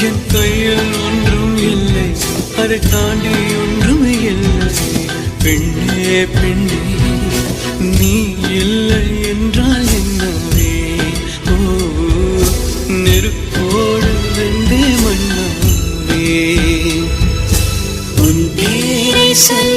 என் கையில் ஒன்றும் இல்லை, அதை தாண்டி ஒன்றும் இல்லை. பெண்ணே பெண்ணே நீ இல்லை என்றால் என்னவே? ஓ நெருப்போடு வெந்தே மண்ணாவே. உன் பேரை சொல்ல